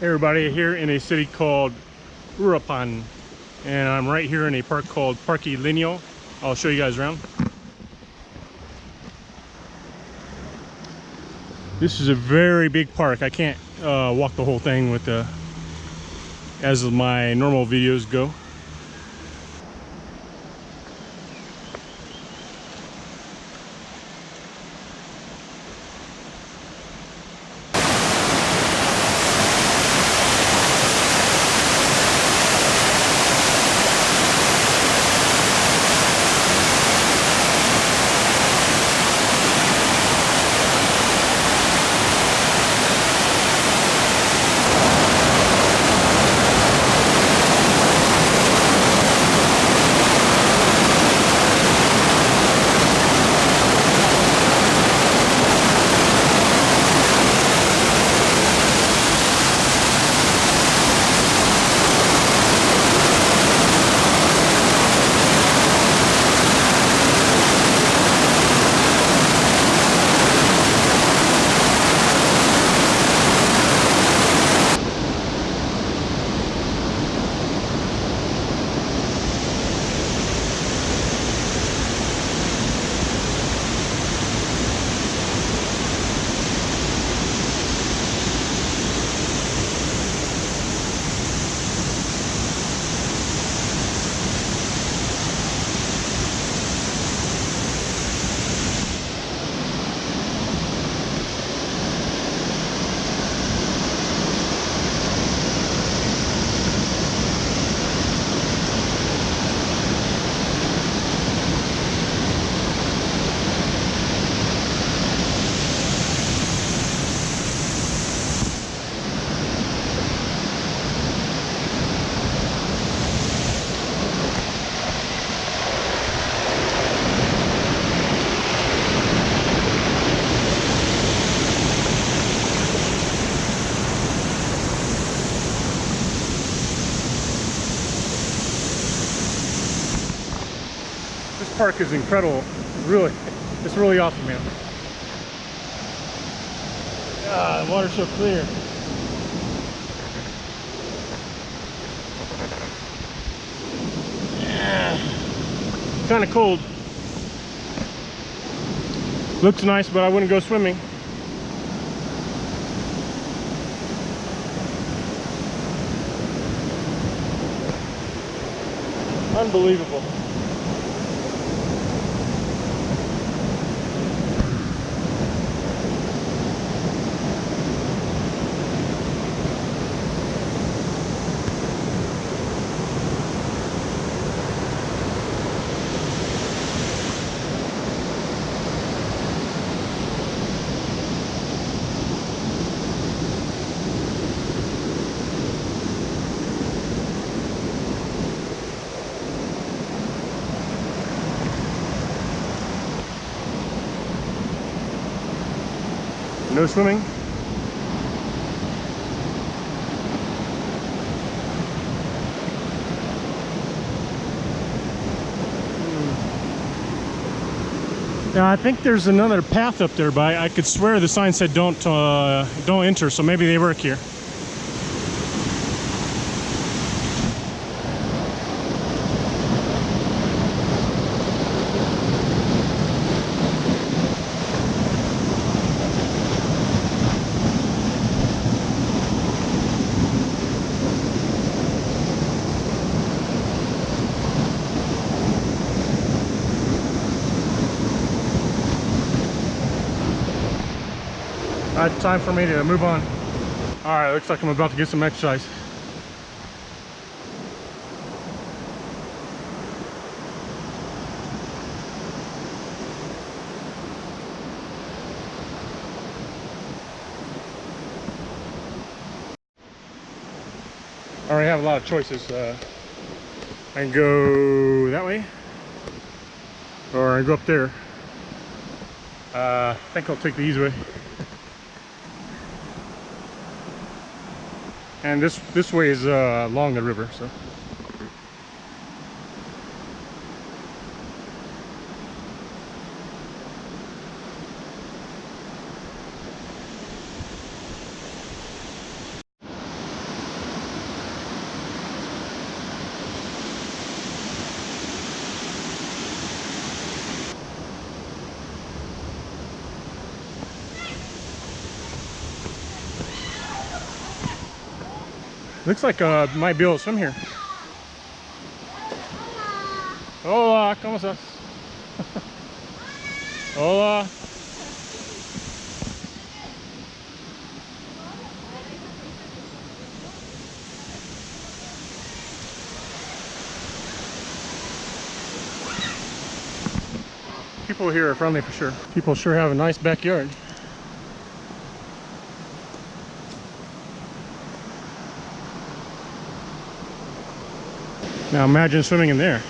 Hey everybody, here in a city called Uruapan, and I'm right here in a park called Parque Nacional. I'll show you guys around. This is a very big park. I can't walk the whole thing with as my normal videos go. This park is incredible. Really, it's really awesome, man. Ah, the water's so clear. Yeah. Kind of cold. Looks nice, but I wouldn't go swimming. Unbelievable. No swimming. Yeah, I think there's another path up there, but I could swear the sign said don't enter, so maybe they work here. Alright, time for me to move on. Alright, looks like I'm about to get some exercise. I already have a lot of choices. I can go that way, or I can go up there. I think I'll take the easy way. And this way is along the river, so. Looks like might be able to swim here. Hola, ¿cómo estás? Hola. People here are friendly for sure. People sure have a nice backyard. Now imagine swimming in there.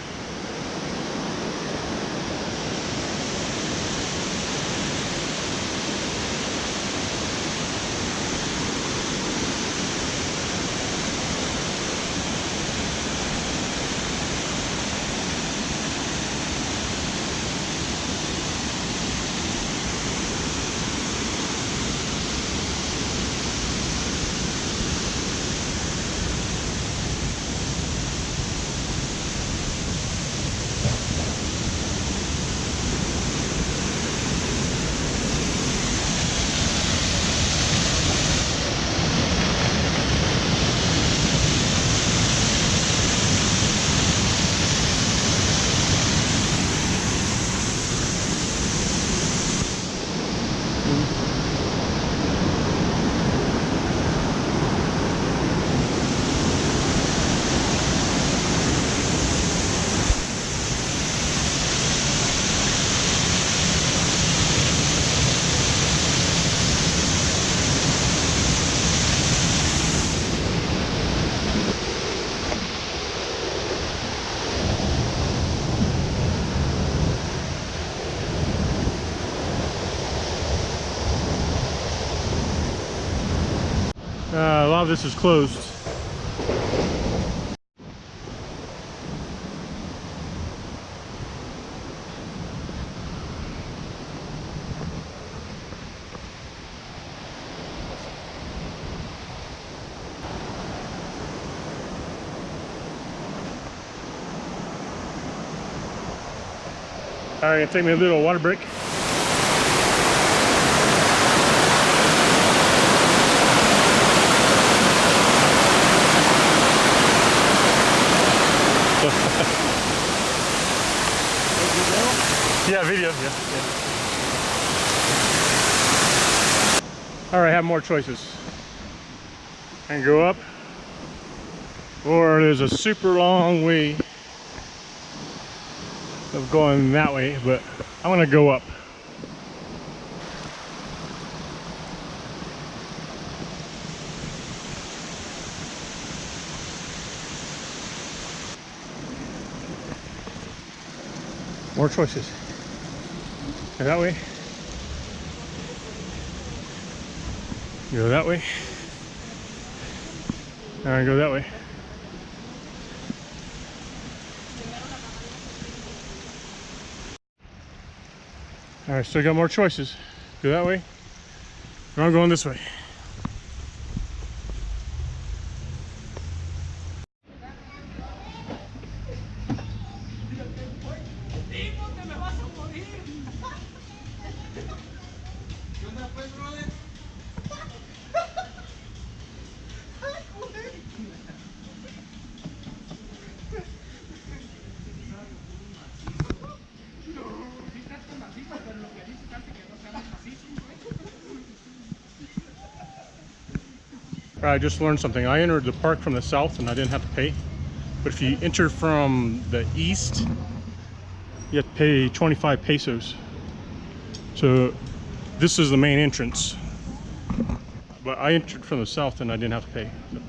A lot of this is closed. All right, take me a little water break. Yeah, video, yeah. All right, I have more choices. I can go up, or there's a super long way of going that way, but I want to go up. More choices. Go that way. Go that way. And go that way. All right, still got more choices. Go that way. Or I'm going this way. I just learned something. I entered the park from the south and I didn't have to pay. But if you enter from the east, you have to pay 25 pesos. So this is the main entrance. But I entered from the south and I didn't have to pay. So.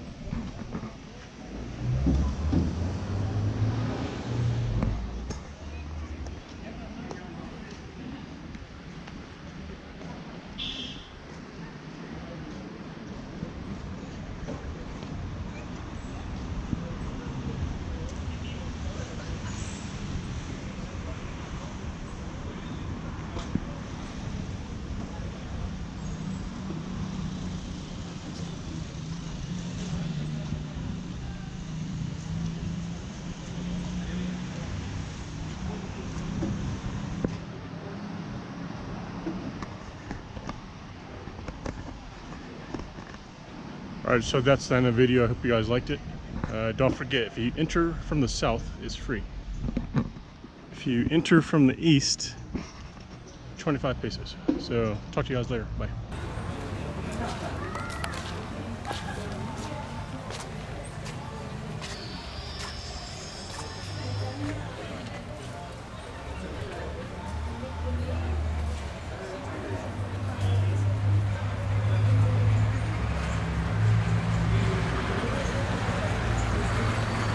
Alright, so that's the end of the video. I hope you guys liked it. Don't forget, if you enter from the south, it's free. If you enter from the east, 25 pesos. So talk to you guys later. Bye.